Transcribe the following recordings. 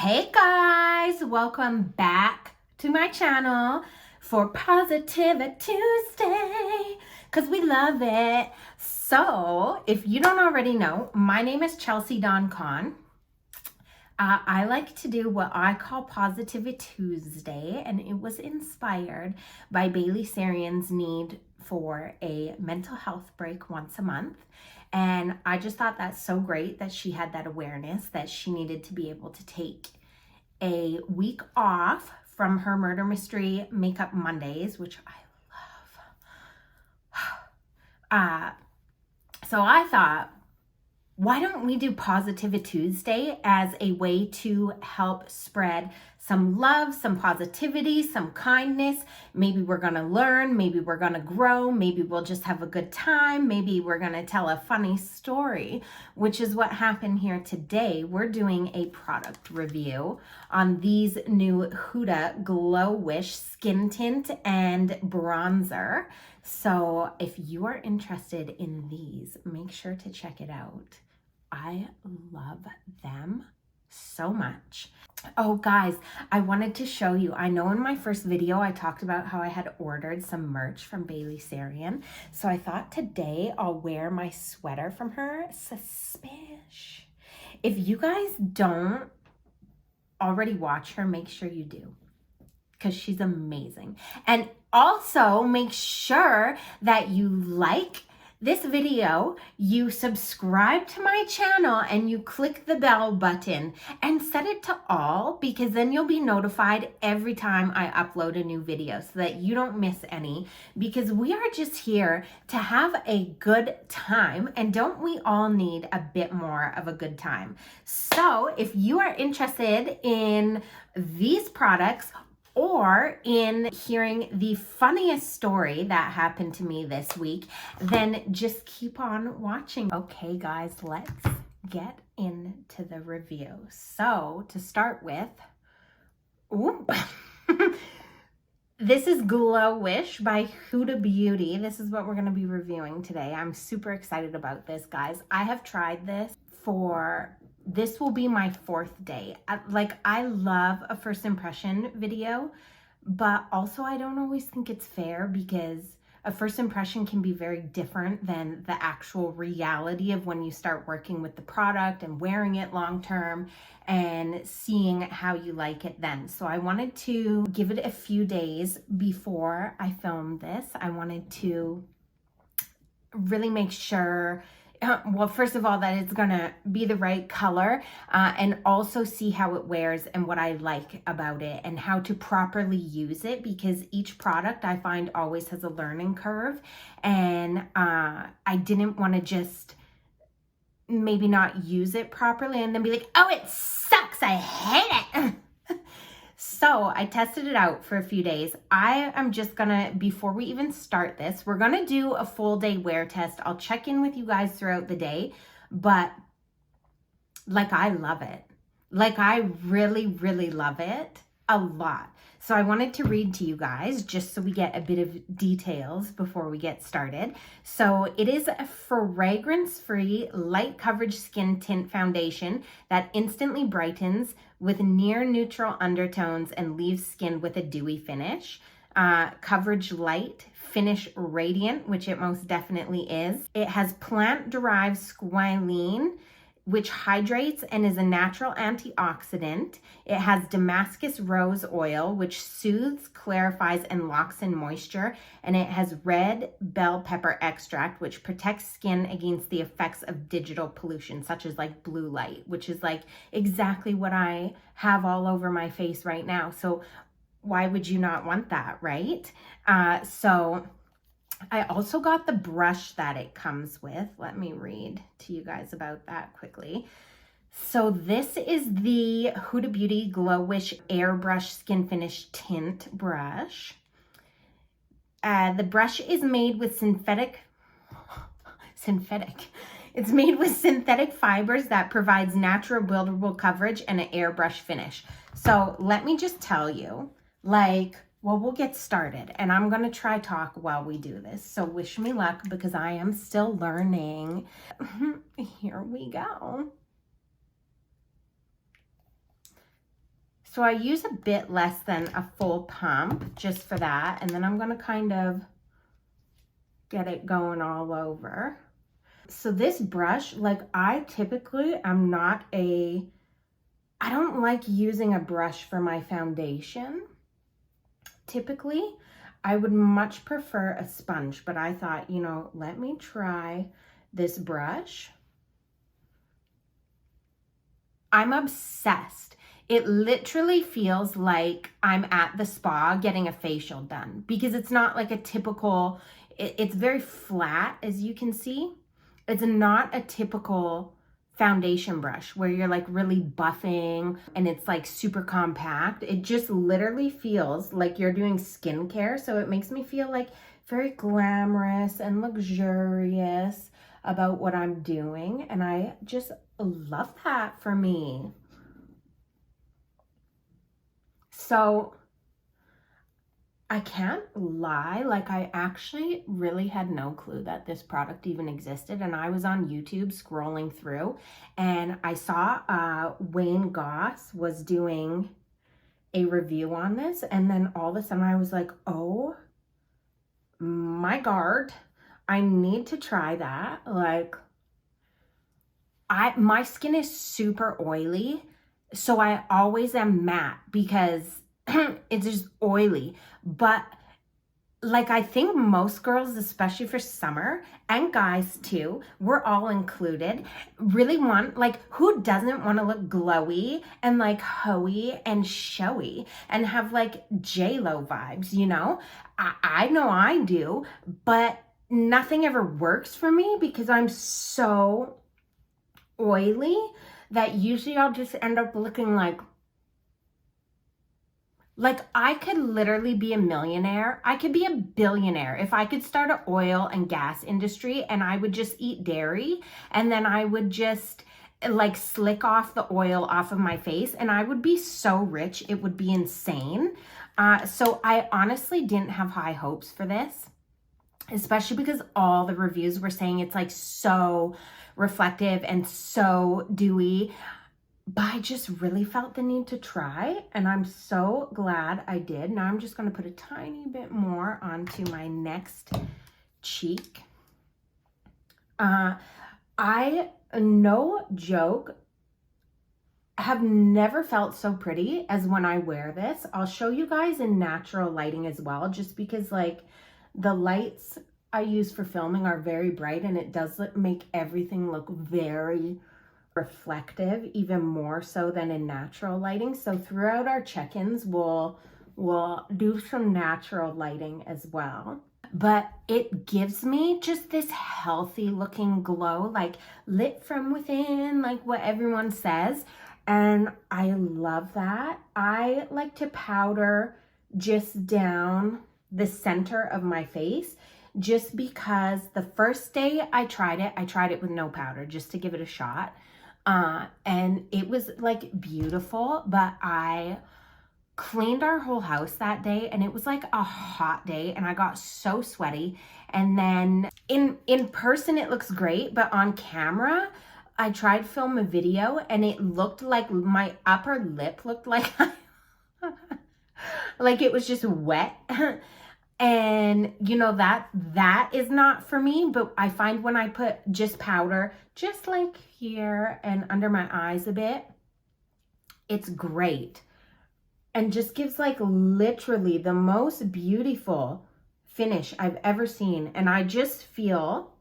Hey guys, welcome back to my channel for Positivi-Tuesday because we love it. So if you don't already know, my name is Chelsea Dawn Khan. I like to do what I call Positivi-Tuesday, and it was inspired by Bailey Sarian's need for a mental health break once a month. And I just thought that's so great that she had that awareness that she needed to be able to take a week off from her murder mystery makeup Mondays, which I love. So I thought, why don't we do Positivi-Tuesday as a way to help spread some love, some positivity, some kindness. Maybe we're gonna learn, maybe we're gonna grow, maybe we'll just have a good time, maybe we're gonna tell a funny story, which is what happened here today. We're doing a product review on these new Huda GloWish skin tint and bronzer. So if you are interested in these, make sure to check it out. I love them so much. Oh guys, I wanted to show you, I know in my first video I talked about how I had ordered some merch from Bailey Sarian. So I thought today I'll wear my sweater from her. Suspish. If you guys don't already watch her, make sure you do, because she's amazing. And also make sure that you like this video, you subscribe to my channel, and you click the bell button and set it to all, because then you'll be notified every time I upload a new video so that you don't miss any, because we are just here to have a good time, and don't we all need a bit more of a good time? So if you are interested in these products or in hearing the funniest story that happened to me this week, then just keep on watching. Okay guys, let's get into the review. So to start with, this is GloWish by Huda Beauty. This is what we're gonna be reviewing today. I'm super excited about this, guys. I have tried this this will be my 4th day. I love a first impression video, but also I don't always think it's fair, because a first impression can be very different than the actual reality of when you start working with the product and wearing it long term and seeing how you like it then. So I wanted to give it a few days before I filmed this. I wanted to really make sure, well, first of all, that it's gonna be the right color, and also see how it wears and what I like about it and how to properly use it, because each product I find always has a learning curve, and I didn't want to just maybe not use it properly and then be like, oh, it sucks, I hate it. So I tested it out for a few days. I am just gonna, before we even start this, we're gonna do a full day wear test. I'll check in with you guys throughout the day, but I love it. I really, really love it a lot. So I wanted to read to you guys just so we get a bit of details before we get started. So it is a fragrance-free light coverage skin tint foundation that instantly brightens with near neutral undertones and leaves skin with a dewy finish. Coverage light, finish radiant, which it most definitely is. It has plant-derived squalene, which hydrates and is a natural antioxidant. It has Damascus rose oil, which soothes, clarifies, and locks in moisture. And it has red bell pepper extract, which protects skin against the effects of digital pollution, such as blue light, which is exactly what I have all over my face right now. So why would you not want that, right? So I also got the brush that it comes with. Let me read to you guys about that quickly. So this is the Huda Beauty GloWish Airbrush Skin Finish Tint Brush. The brush is made with synthetic. It's made with synthetic fibers that provides natural buildable coverage and an airbrush finish. So let me just tell you, well, we'll get started, and I'm going to try talk while we do this. So wish me luck, because I am still learning. Here we go. So I use a bit less than a full pump just for that. And then I'm gonna kind of get it going all over. So this brush, like I typically am not I don't like using a brush for my foundation. Typically, I would much prefer a sponge, but I thought, you know, let me try this brush. I'm obsessed. It literally feels like I'm at the spa getting a facial done because it's not like a typical, it's very flat, as you can see. It's not a typical foundation brush where you're like really buffing and it's like super compact. It just literally feels like you're doing skincare. So it makes me feel like very glamorous and luxurious about what I'm doing. And I just love that for me. So I can't lie, like I actually really had no clue that this product even existed. And I was on YouTube scrolling through and I saw Wayne Goss was doing a review on this. And then all of a sudden I was like, oh my God, I need to try that. Like my skin is super oily. So I always am matte because it's just oily. But like I think most girls, especially for summer, and guys too, we're all included, really want, like, who doesn't want to look glowy and like hoey and showy and have like J-Lo vibes, you know? I know I do, but nothing ever works for me because I'm so oily that usually I'll just end up looking like I could literally be a millionaire. I could be a billionaire if I could start an oil and gas industry and I would just eat dairy and then I would just like slick off the oil off of my face and I would be so rich, it would be insane. So I honestly didn't have high hopes for this, especially because all the reviews were saying it's like so reflective and so dewy. But I just really felt the need to try and I'm so glad I did. Now I'm just going to put a tiny bit more onto my next cheek. I, no joke, have never felt so pretty as when I wear this. I'll show you guys in natural lighting as well, just because like the lights I use for filming are very bright and it does make everything look very reflective, even more so than in natural lighting. So throughout our check-ins, we'll do some natural lighting as well. But it gives me just this healthy looking glow, like lit from within, like what everyone says. And I love that. I like to powder just down the center of my face, just because the first day I tried it with no powder just to give it a shot. And it was like beautiful, but I cleaned our whole house that day and it was like a hot day and I got so sweaty. And then in person it looks great, but on camera I tried to film a video and it looked like my upper lip looked like like it was just wet. And you know, that is not for me, but I find when I put just powder, just like here and under my eyes a bit, it's great. And just gives like literally the most beautiful finish I've ever seen. And I just feel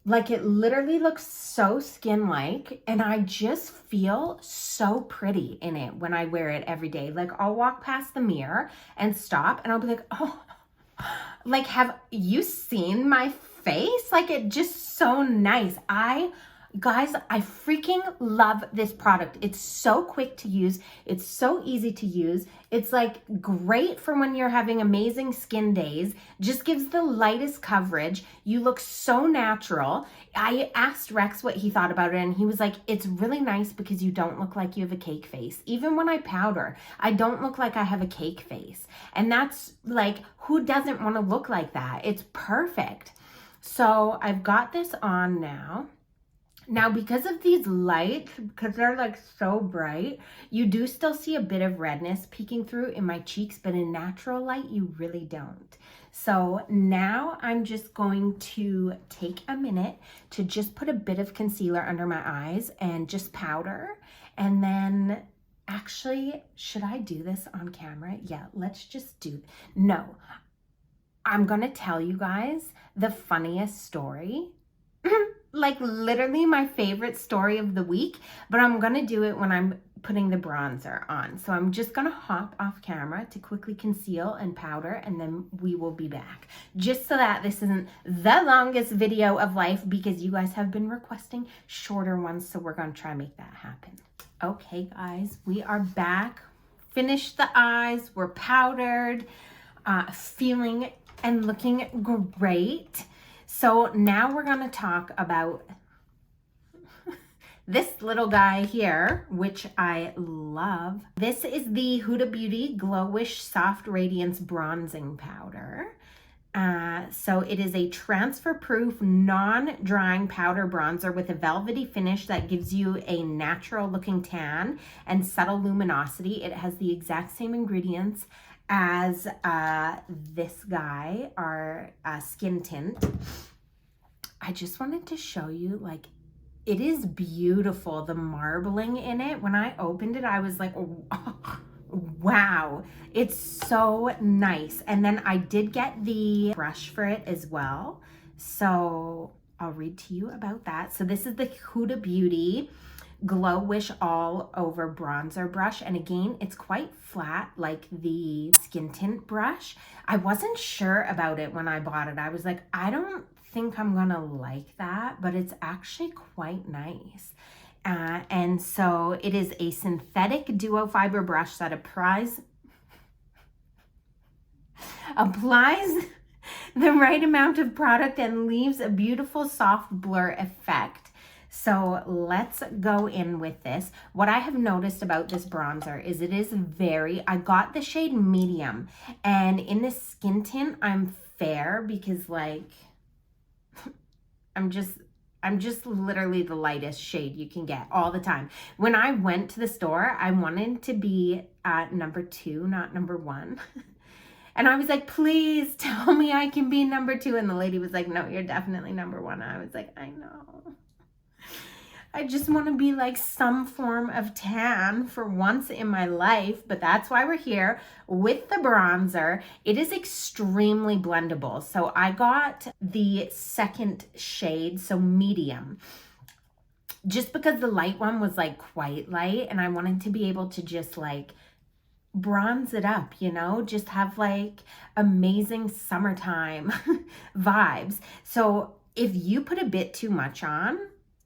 like it literally looks so skin-like and I just feel so pretty in it when I wear it every day. Like I'll walk past the mirror and stop and I'll be like, oh, like have you seen my face? Like it just so nice. Guys, I freaking love this product. It's so quick to use. It's so easy to use. It's like great for when you're having amazing skin days. Just gives the lightest coverage. You look so natural. I asked Rex what he thought about it and he was like, it's really nice because you don't look like you have a cake face. Even when I powder, I don't look like I have a cake face. And that's like, who doesn't want to look like that? It's perfect. So I've got this on now. Now, because of these lights, because they're like so bright, you do still see a bit of redness peeking through in my cheeks, but in natural light, you really don't. So now I'm just going to take a minute to just put a bit of concealer under my eyes and just powder. And then actually, should I do this on camera? Yeah, let's just do, no. I'm gonna tell you guys the funniest story. Like literally my favorite story of the week, but I'm gonna do it when I'm putting the bronzer on. So I'm just gonna hop off camera to quickly conceal and powder, and then we will be back. Just so that this isn't the longest video of life, because you guys have been requesting shorter ones, so we're gonna try and make that happen. Okay guys, we are back. Finished the eyes, we're powdered, feeling and looking great. So now we're gonna talk about this little guy here, which I love. This is the Huda Beauty GloWish Soft Radiance Bronzing Powder. So it is a transfer-proof, non-drying powder bronzer with a velvety finish that gives you a natural-looking tan and subtle luminosity. It has the exact same ingredients as this guy, our skin tint. I just wanted to show you, like, it is beautiful, the marbling in it. When I opened it, I was like, oh, wow, it's so nice. And then I did get the brush for it as well. So I'll read to you about that. So this is the Huda Beauty GloWish All Over Bronzer Brush. And again, it's quite flat like the skin tint brush. I wasn't sure about it when I bought it. I was like, I don't think I'm gonna like that, but it's actually quite nice. And so it is a synthetic duo fiber brush that applies the right amount of product and leaves a beautiful soft blur effect. So let's go in with this. What I have noticed about this bronzer is it is I got the shade medium, and in this skin tint, I'm fair because like, I'm just literally the lightest shade you can get all the time. When I went to the store, I wanted to be at number 2, not number 1. And I was like, please tell me I can be number 2. And the lady was like, no, you're definitely number 1. I was like, I know. I just want to be like some form of tan for once in my life, but that's why we're here with the bronzer. It is extremely blendable. So I got the second shade, so medium, just because the light one was like quite light and I wanted to be able to just like bronze it up, you know, just have like amazing summertime vibes. So if you put a bit too much on,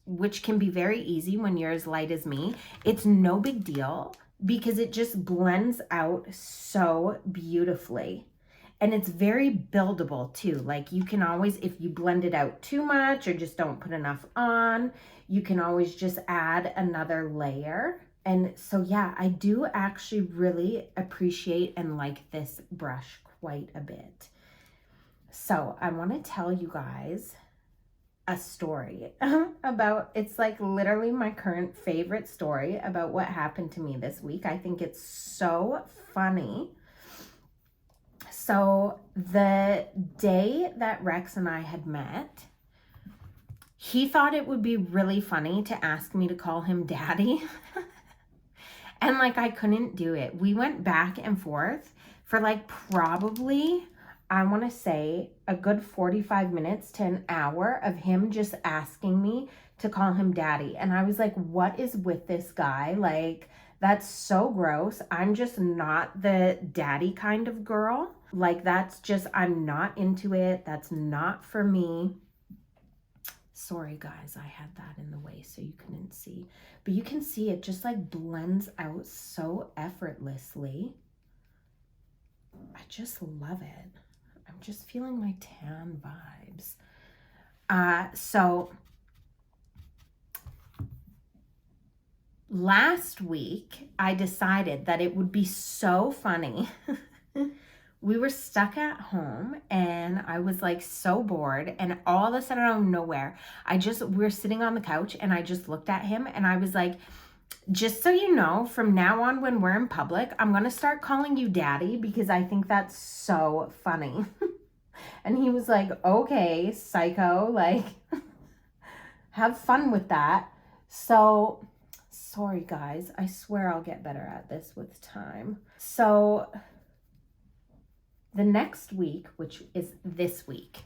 which can be very easy when you're as light as me, it's no big deal because it just blends out so beautifully. And it's very buildable too. Like you can always, if you blend it out too much or just don't put enough on, you can always just add another layer. And so yeah, I do actually really appreciate and like this brush quite a bit. So I want to tell you guys a story about, it's like literally my current favorite story about what happened to me this week. I think it's so funny. So the day that Rex and I had met, he thought it would be really funny to ask me to call him daddy. And like, I couldn't do it. We went back and forth for like probably, I want to say a good 45 minutes to an hour of him just asking me to call him daddy. And I was like, what is with this guy? Like, that's so gross. I'm just not the daddy kind of girl. Like, that's just, I'm not into it. That's not for me. Sorry guys, I had that in the way so you couldn't see. But you can see it just like blends out so effortlessly. I just love it. I'm just feeling my tan vibes. So last week, I decided that it would be so funny we were stuck at home and I was like so bored, and all of a sudden out of nowhere, we were sitting on the couch and I just looked at him and I was like, just so you know, from now on when we're in public, I'm going to start calling you daddy because I think that's so funny. And he was like, okay, psycho, like, have fun with that. So, sorry guys, I swear I'll get better at this with time. So, the next week, which is this week,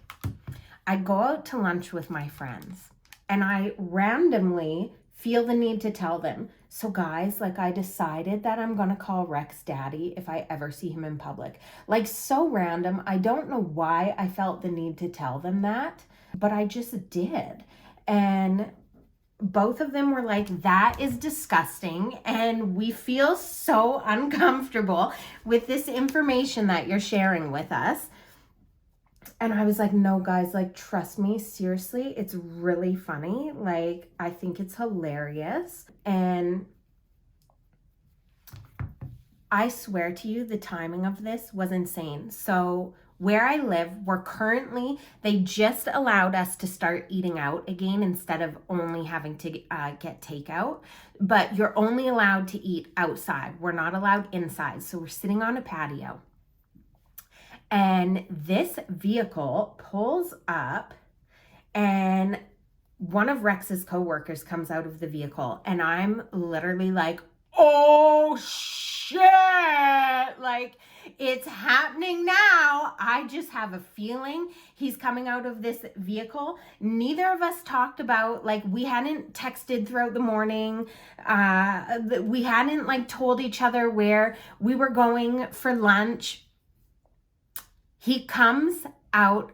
I go out to lunch with my friends and I randomly feel the need to tell them. So guys, like, I decided that I'm gonna call Rex daddy if I ever see him in public. Like, so random. I don't know why I felt the need to tell them that, but I just did. And both of them were like, that is disgusting, and we feel so uncomfortable with this information that you're sharing with us. And I was like, no, guys, like, trust me, seriously, it's really funny. Like, I think it's hilarious. And I swear to you, the timing of this was insane. So where I live, they just allowed us to start eating out again instead of only having to get takeout. But you're only allowed to eat outside. We're not allowed inside. So we're sitting on a patio. And this vehicle pulls up and one of Rex's coworkers comes out of the vehicle and I'm literally like, oh shit, like, it's happening now. I just have a feeling he's coming out of this vehicle. Neither of us talked about, like, we hadn't texted throughout the morning. We hadn't, like, told each other where we were going for lunch. He comes out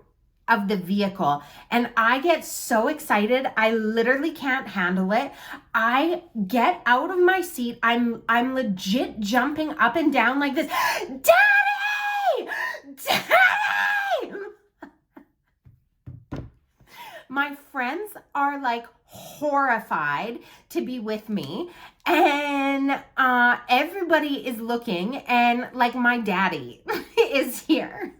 of the vehicle and I get so excited. I literally can't handle it. I get out of my seat. I'm legit jumping up and down like this. Daddy! Daddy! My friends are like horrified to be with me, and everybody is looking, and like, my daddy is here.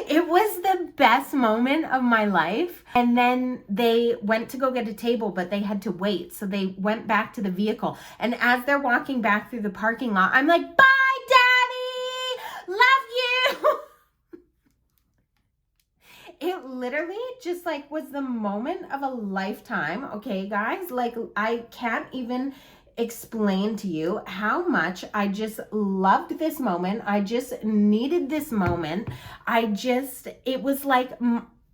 It was the best moment of my life. And then they went to go get a table, but they had to wait. So they went back to the vehicle. And as they're walking back through the parking lot, I'm like, bye, daddy! Love you! It literally just, like, was the moment of a lifetime. Okay, guys? Like, I can't even explain to you how much I just loved this moment. I just needed this moment. It was like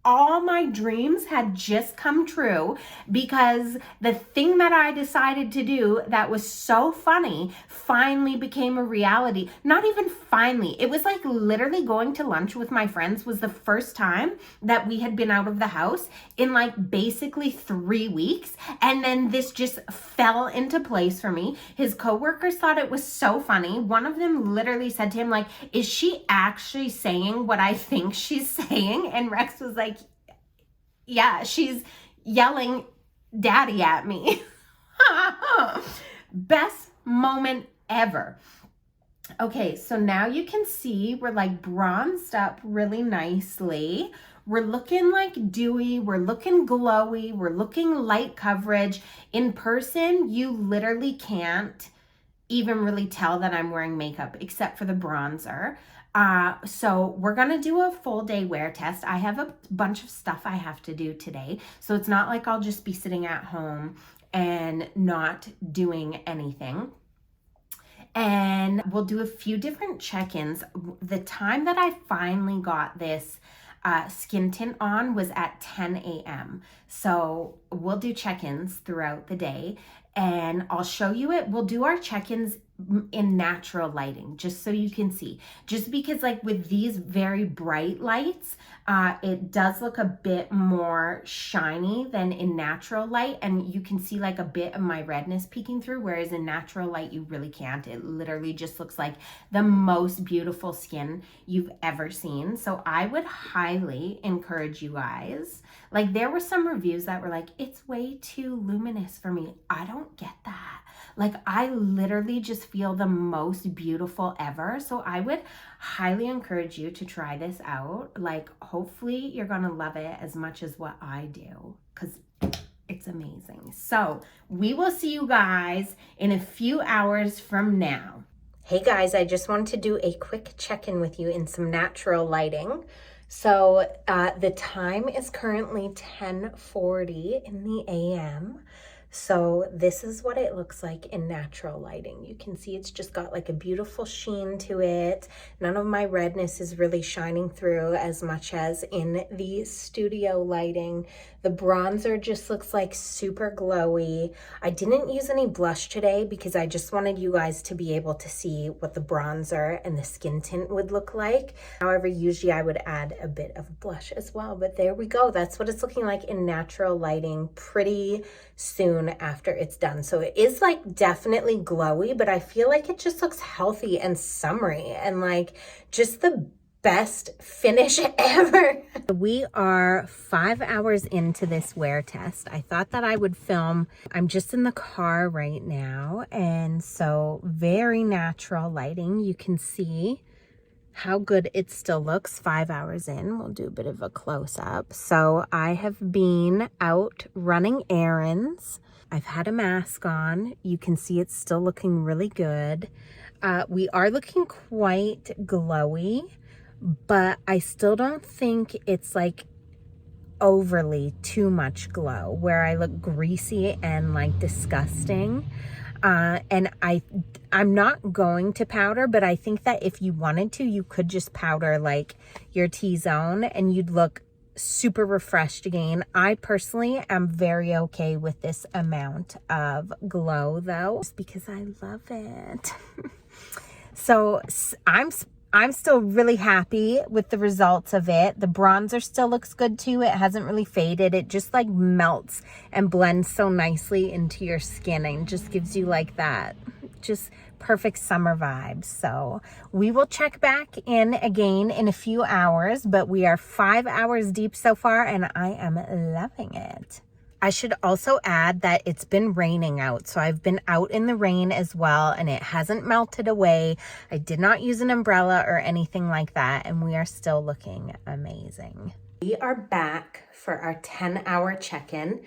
all my dreams had just come true, because the thing that I decided to do that was so funny finally became a reality. Not even finally. It was like literally going to lunch with my friends was the first time that we had been out of the house in like basically 3 weeks. And then this just fell into place for me. His coworkers thought it was so funny. One of them literally said to him, like, is she actually saying what I think she's saying? And Rex was like, yeah, she's yelling daddy at me. Best moment ever. Okay, so now you can see we're like bronzed up really nicely. We're looking like dewy, we're looking glowy, we're looking light coverage. In person, you literally can't even really tell that I'm wearing makeup except for the bronzer. So we're gonna do a full day wear test. I have a bunch of stuff I have to do today, so it's not like I'll just be sitting at home and not doing anything. And we'll do a few different check-ins. The time that I finally got this skin tint on was at 10 a.m. So we'll do check-ins throughout the day and I'll show you it. We'll do our check-ins in natural lighting just so you can see, just because like with these very bright lights it does look a bit more shiny than in natural light, and you can see like a bit of my redness peeking through, whereas in natural light you really can't. It literally just looks like the most beautiful skin you've ever seen. So I would highly encourage you guys. Like, there were some reviews that were like, it's way too luminous for me. I don't get that. Like, I literally just feel the most beautiful ever. So I would highly encourage you to try this out. Like, hopefully you're gonna love it as much as what I do, because it's amazing. So we will see you guys in a few hours from now. Hey guys, I just wanted to do a quick check-in with you in some natural lighting. So the time is currently 10:40 in the a.m. So this is what it looks like in natural lighting. You can see it's just got like a beautiful sheen to it. None of my redness is really shining through as much as in the studio lighting. The bronzer just looks like super glowy. I didn't use any blush today because I just wanted you guys to be able to see what the bronzer and the skin tint would look like. However, usually I would add a bit of blush as well, but there we go. That's what it's looking like in natural lighting pretty soon after it's done. So it is like definitely glowy, but I feel like it just looks healthy and summery and like just the best finish ever. We are 5 hours into this wear test. I thought that I would film. I'm just in the car right now, and so very natural lighting. You can see how good it still looks 5 hours in. We'll do a bit of a close-up. So I have been out running errands. I've had a mask on. You can see it's still looking really good. We are looking quite glowy, but I still don't think it's like overly too much glow where I look greasy and like disgusting. And I'm not going to powder, but I think that if you wanted to, you could just powder like your T-zone and you'd look super refreshed again. I personally am very okay with this amount of glow though, just because I love it. So I'm still really happy with the results of it. The bronzer still looks good too. It hasn't really faded. It just like melts and blends so nicely into your skin and just gives you like that just perfect summer vibes. So we will check back in again in a few hours, but we are 5 hours deep so far and I am loving it. I should also add that it's been raining out, so I've been out in the rain as well, and it hasn't melted away. I did not use an umbrella or anything like that, and we are still looking amazing. We are back for our 10-hour check-in.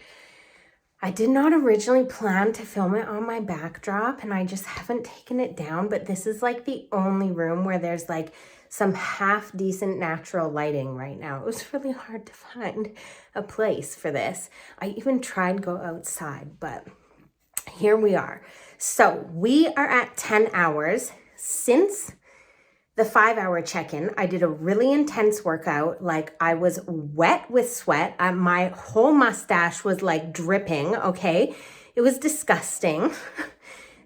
I did not originally plan to film it on my backdrop, and I just haven't taken it down, but this is like the only room where there's like some half decent natural lighting right now. It was really hard to find a place for this. I even tried go outside, but here we are. So we are at 10 hours. Since the 5-hour check-in, I did a really intense workout. Like I was wet with sweat. My whole mustache was like dripping, okay? It was disgusting.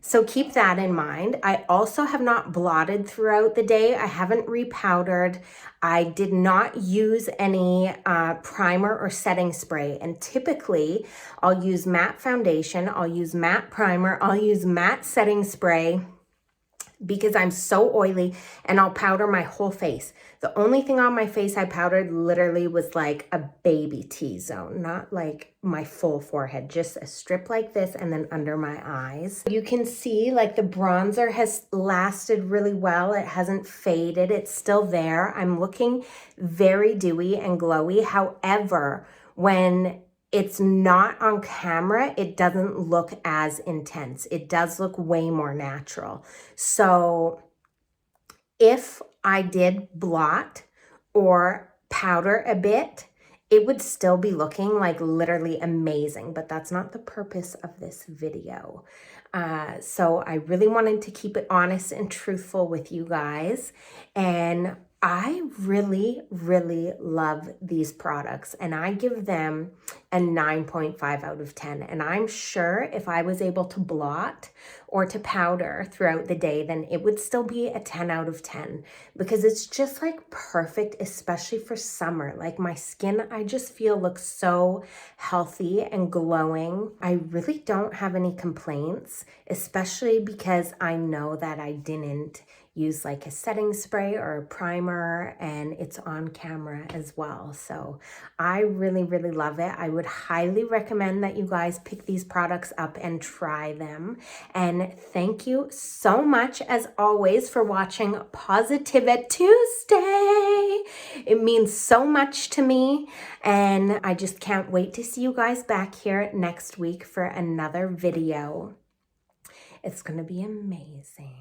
So keep that in mind. I also have not blotted throughout the day. I haven't repowdered. I did not use any primer or setting spray. And typically I'll use matte foundation, I'll use matte primer, I'll use matte setting spray because I'm so oily, and I'll powder my whole face. The only thing on my face I powdered literally was like a baby T-zone, not like my full forehead, just a strip like this and then under my eyes. You can see like the bronzer has lasted really well. It hasn't faded. It's still there. I'm looking very dewy and glowy. However, when it's not on camera, it doesn't look as intense. It does look way more natural. So if I did blot or powder a bit, it would still be looking like literally amazing, but that's not the purpose of this video. So I really wanted to keep it honest and truthful with you guys. And I really, really love these products, and I give them a 9.5 out of 10. And I'm sure if I was able to blot or to powder throughout the day, then it would still be a 10 out of 10 because it's just like perfect, especially for summer. Like my skin, I just feel looks so healthy and glowing. I really don't have any complaints, especially because I know that I didn't use like a setting spray or a primer, and it's on camera as well. So I really, really love it. I would highly recommend that you guys pick these products up and try them. And thank you so much, as always, for watching Positivi-Tuesday. It means so much to me, and I just can't wait to see you guys back here next week for another video. It's gonna be amazing.